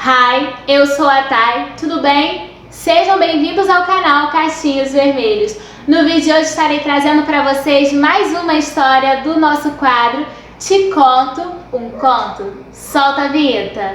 Hi, eu sou a Thay, tudo bem? Sejam bem-vindos ao canal Cachinhos Vermelhos. No vídeo de hoje estarei trazendo para vocês mais uma história do nosso quadro Te Conto um Conto. Solta a vinheta!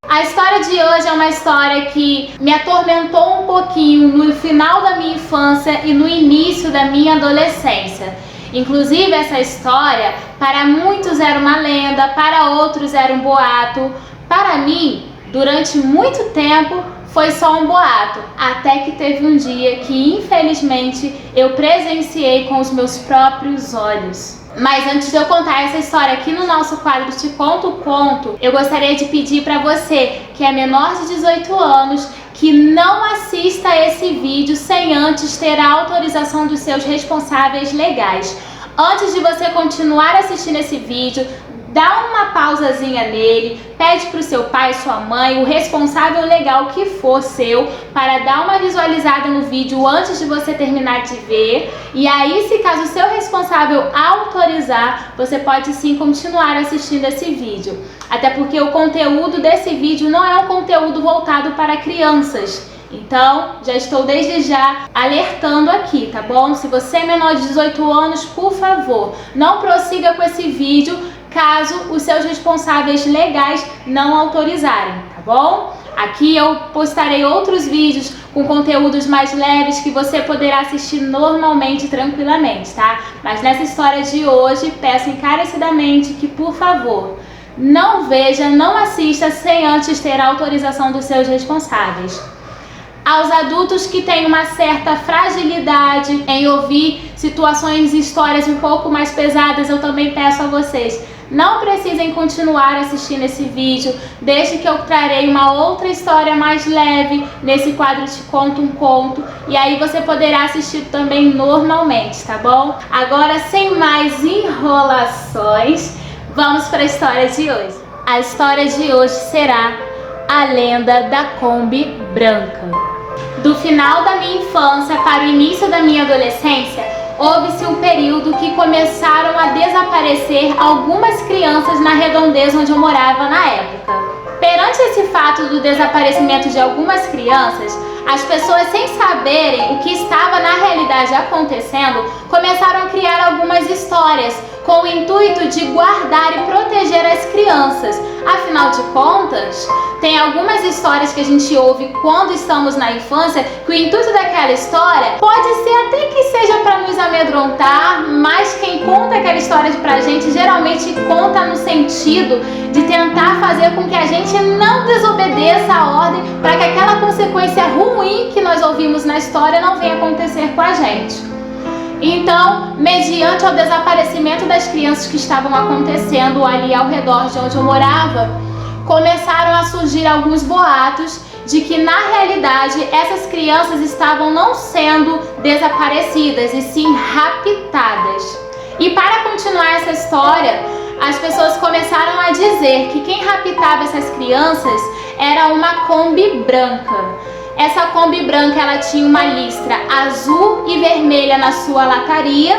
A história de hoje é uma história que me atormentou um pouquinho no final da minha infância e no início da minha adolescência. Inclusive, essa história, para muitos era uma lenda, para outros era um boato. Para mim, durante muito tempo, foi só um boato, até que teve um dia que, infelizmente, eu presenciei com os meus próprios olhos. Mas antes de eu contar essa história aqui no nosso quadro Te Conto um Conto, eu gostaria de pedir para você, que é menor de 18 anos, que não assista esse vídeo sem antes ter a autorização dos seus responsáveis legais. Antes de você continuar assistindo esse vídeo, dá uma pausazinha nele, pede para o seu pai, sua mãe, o responsável legal que for seu, para dar uma visualizada no vídeo antes de você terminar de ver. E aí, se caso o seu responsável autorizar, você pode sim continuar assistindo esse vídeo. Até porque o conteúdo desse vídeo não é um conteúdo voltado para crianças. Então, já estou desde já alertando aqui, tá bom? Se você é menor de 18 anos, por favor, não prossiga com esse vídeo caso os seus responsáveis legais não autorizarem, tá bom? Aqui eu postarei outros vídeos com conteúdos mais leves que você poderá assistir normalmente, tranquilamente, tá? Mas nessa história de hoje, peço encarecidamente que, por favor, não veja, não assista sem antes ter a autorização dos seus responsáveis. Aos adultos que têm uma certa fragilidade em ouvir situações e histórias um pouco mais pesadas, eu também peço a vocês, não precisem continuar assistindo esse vídeo, deixe que eu trarei uma outra história mais leve nesse quadro Te Conto um Conto, e aí você poderá assistir também normalmente, tá bom? Agora, sem mais enrolações, vamos para a história de hoje. A história de hoje será a lenda da Kombi branca. Do final da minha infância para o início da minha adolescência, houve-se um período que começaram a desaparecer algumas crianças na redondeza onde eu morava na época. Perante esse fato do desaparecimento de algumas crianças, as pessoas, sem saberem o que estava na realidade acontecendo, começaram a criar algumas histórias com o intuito de guardar e proteger as crianças. Afinal de contas, tem algumas histórias que a gente ouve quando estamos na infância que o intuito daquela história pode ser até que seja para nos amedrontar, mas quem conta aquela história pra gente geralmente conta no sentido de tentar fazer com que a gente não desobedeça a ordem para que aquela consequência ruim que nós ouvimos na história não venha acontecer com a gente. Então, mediante o desaparecimento das crianças que estavam acontecendo ali ao redor de onde eu morava, começaram a surgir alguns boatos de que, na realidade, essas crianças estavam não sendo desaparecidas, e sim raptadas. E para continuar essa história, as pessoas começaram a dizer que quem raptava essas crianças era uma Kombi branca. Essa Kombi branca, ela tinha uma listra azul e vermelha na sua lataria,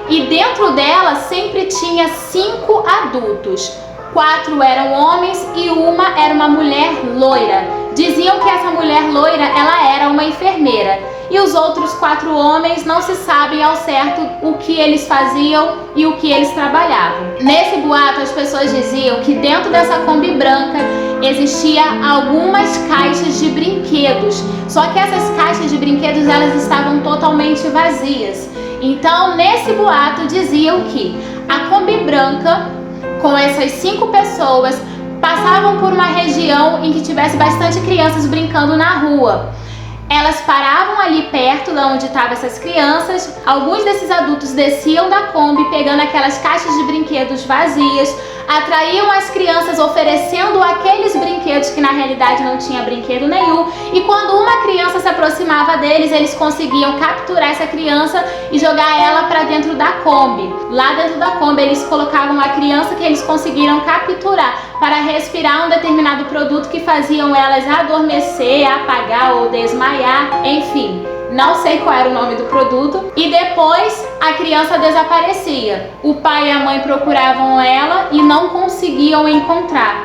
e dentro dela sempre tinha 5 adultos. 4 eram homens e uma era uma mulher loira. Diziam que essa mulher loira, ela era uma enfermeira. E os outros 4 homens não se sabem ao certo o que eles faziam e o que eles trabalhavam. Nesse boato, as pessoas diziam que dentro dessa Kombi branca existia algumas caixas de brinquedos. Só que essas caixas de brinquedos, elas estavam totalmente vazias. Então, nesse boato, diziam que a Kombi branca, com essas 5 pessoas, passavam por uma região em que tivesse bastante crianças brincando na rua. Elas paravam ali perto de onde estavam essas crianças, alguns desses adultos desciam da Kombi pegando aquelas caixas de brinquedos vazias, atraíam as crianças oferecendo aqueles brinquedos que na realidade não tinha brinquedo nenhum, e quando uma criança se aproximava deles, eles conseguiam capturar essa criança e jogar ela para dentro da Kombi. Lá dentro da Kombi eles colocavam a criança que eles conseguiram capturar para respirar um determinado produto que faziam elas adormecer, apagar ou desmaiar, enfim. não sei qual era o nome do produto, e depois a criança desaparecia. O pai e a mãe procuravam ela e não conseguiam encontrar.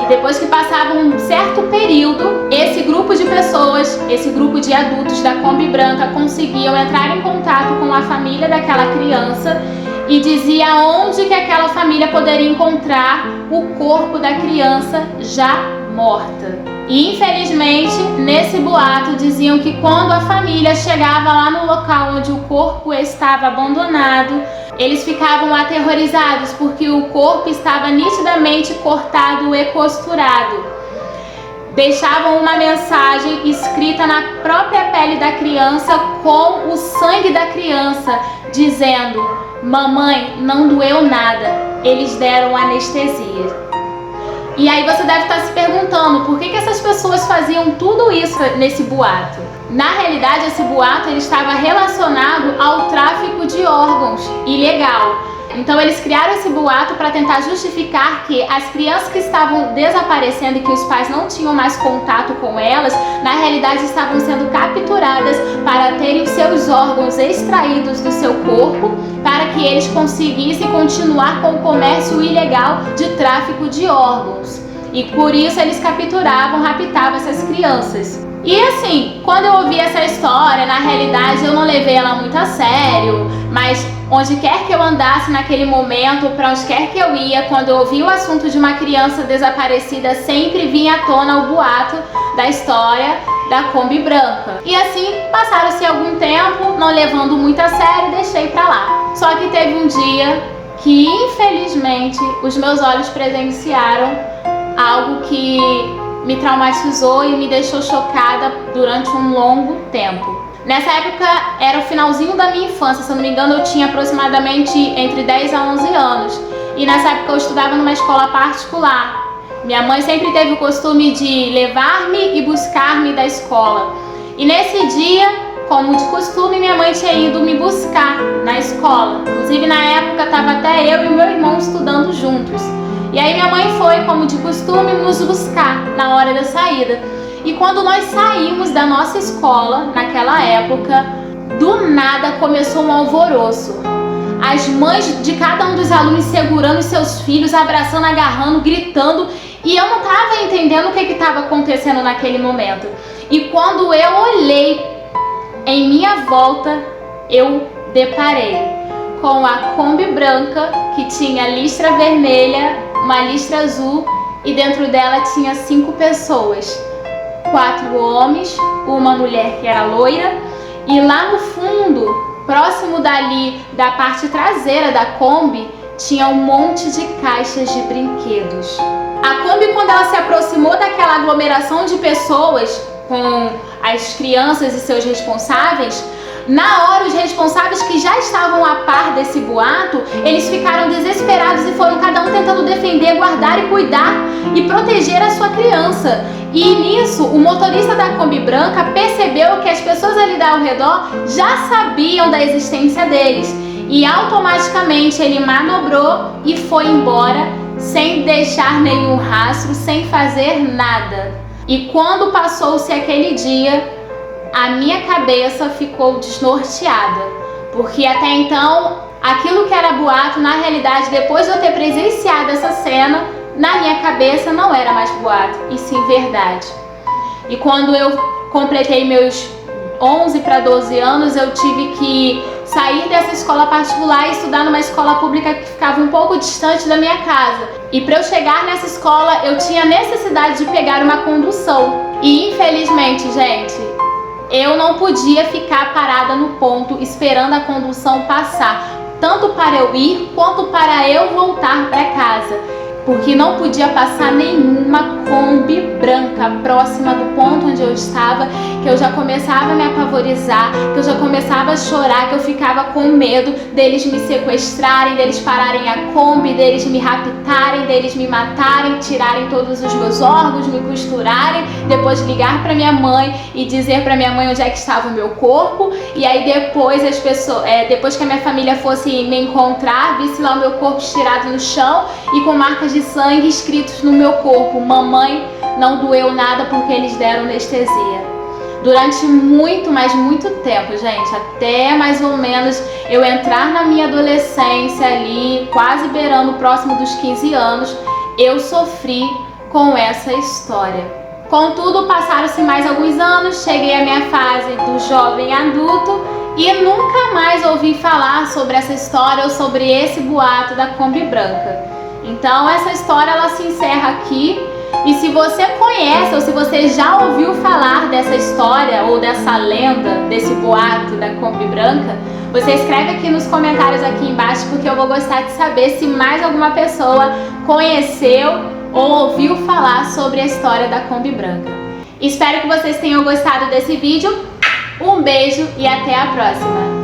E depois que passava um certo período, esse grupo de pessoas, esse grupo de adultos da Kombi Branca conseguiam entrar em contato com a família daquela criança e dizia onde que aquela família poderia encontrar o corpo da criança já morta. E infelizmente, nesse boato diziam que quando a família chegava lá no local onde o corpo estava abandonado, eles ficavam aterrorizados porque o corpo estava nitidamente cortado e costurado. Deixavam uma mensagem escrita na própria pele da criança com o sangue da criança, dizendo: "Mamãe, não doeu nada, eles deram anestesia". E aí você deve estar se perguntando por que essas pessoas faziam tudo isso nesse boato. Na realidade, esse boato ele estava relacionado ao tráfico de órgãos ilegal. Então eles criaram esse boato para tentar justificar que as crianças que estavam desaparecendo e que os pais não tinham mais contato com elas, na realidade estavam sendo capturadas para terem os seus órgãos extraídos do seu corpo, para que eles conseguissem continuar com o comércio ilegal de tráfico de órgãos. E por isso eles capturavam, raptavam essas crianças. E assim, quando eu ouvi essa história, na realidade eu não levei ela muito a sério, mas onde quer que eu andasse naquele momento, para onde quer que eu ia, quando eu ouvi o assunto de uma criança desaparecida, sempre vinha à tona o boato da história da Kombi Branca. E assim, passaram-se algum tempo, não levando muito a sério, deixei pra lá. Só que teve um dia que, infelizmente, os meus olhos presenciaram algo que me traumatizou e me deixou chocada durante um longo tempo. Nessa época era o finalzinho da minha infância, se eu não me engano eu tinha aproximadamente entre 10 a 11 anos. E nessa época eu estudava numa escola particular. Minha mãe sempre teve o costume de levar-me e buscar-me da escola. E nesse dia, como de costume, minha mãe tinha ido me buscar na escola. Inclusive na época estava até eu e meu irmão estudando juntos. E aí minha mãe foi, como de costume, nos buscar na hora da saída. E quando nós saímos da nossa escola, naquela época, do nada começou um alvoroço. As mães de cada um dos alunos segurando seus filhos, abraçando, agarrando, gritando. E eu não estava entendendo o que estava acontecendo naquele momento. E quando eu olhei em minha volta, eu deparei com a Kombi Branca, que tinha listra vermelha, uma listra azul, e dentro dela tinha 5 pessoas. 4 homens, uma mulher que era loira, e lá no fundo, próximo dali da parte traseira da Kombi, tinha um monte de caixas de brinquedos. A Kombi, quando ela se aproximou daquela aglomeração de pessoas com as crianças e seus responsáveis, na hora os responsáveis que já estavam a par desse boato, eles ficaram desesperados e foram cada um tentando defender, guardar e cuidar e proteger a sua criança. E nisso, o motorista da Kombi Branca percebeu que as pessoas ali ao redor já sabiam da existência deles. E automaticamente ele manobrou e foi embora sem deixar nenhum rastro, sem fazer nada. E quando passou-se aquele dia, a minha cabeça ficou desnorteada, porque até então, aquilo que era boato, na realidade, depois de eu ter presenciado essa cena, na minha cabeça não era mais boato, e sim verdade. E quando eu completei meus 11 para 12 anos, eu tive que sair dessa escola particular e estudar numa escola pública que ficava um pouco distante da minha casa. E para eu chegar nessa escola, eu tinha necessidade de pegar uma condução. E infelizmente, gente, eu não podia ficar parada no ponto esperando a condução passar, tanto para eu ir quanto para eu voltar para casa, porque não podia passar nenhuma Kombi Branca próxima do ponto onde eu estava, que eu já começava a me apavorizar, que eu já começava a chorar, que eu ficava com medo deles me sequestrarem, deles pararem a Kombi, deles me raptarem, deles me matarem, tirarem todos os meus órgãos, me costurarem, depois ligar para minha mãe e dizer para minha mãe onde é que estava o meu corpo, e aí depois as pessoas, depois que a minha família fosse me encontrar, visse lá o meu corpo estirado no chão e com marcas de sangue escritos no meu corpo: mamãe, não doeu nada porque eles deram anestesia. durante muito, mas muito tempo, gente, até mais ou menos eu entrar na minha adolescência ali, quase beirando próximo dos 15 anos, eu sofri com essa história. Contudo, passaram-se mais alguns anos, cheguei à minha fase do jovem adulto e nunca mais ouvi falar sobre essa história ou sobre esse boato da Kombi branca. Então essa história ela se encerra aqui. E se você conhece ou se você já ouviu falar dessa história ou dessa lenda, desse boato da Kombi branca, você escreve aqui nos comentários aqui embaixo, porque eu vou gostar de saber se mais alguma pessoa conheceu ou ouviu falar sobre a história da Kombi branca. Espero que vocês tenham gostado desse vídeo. Um beijo e até a próxima!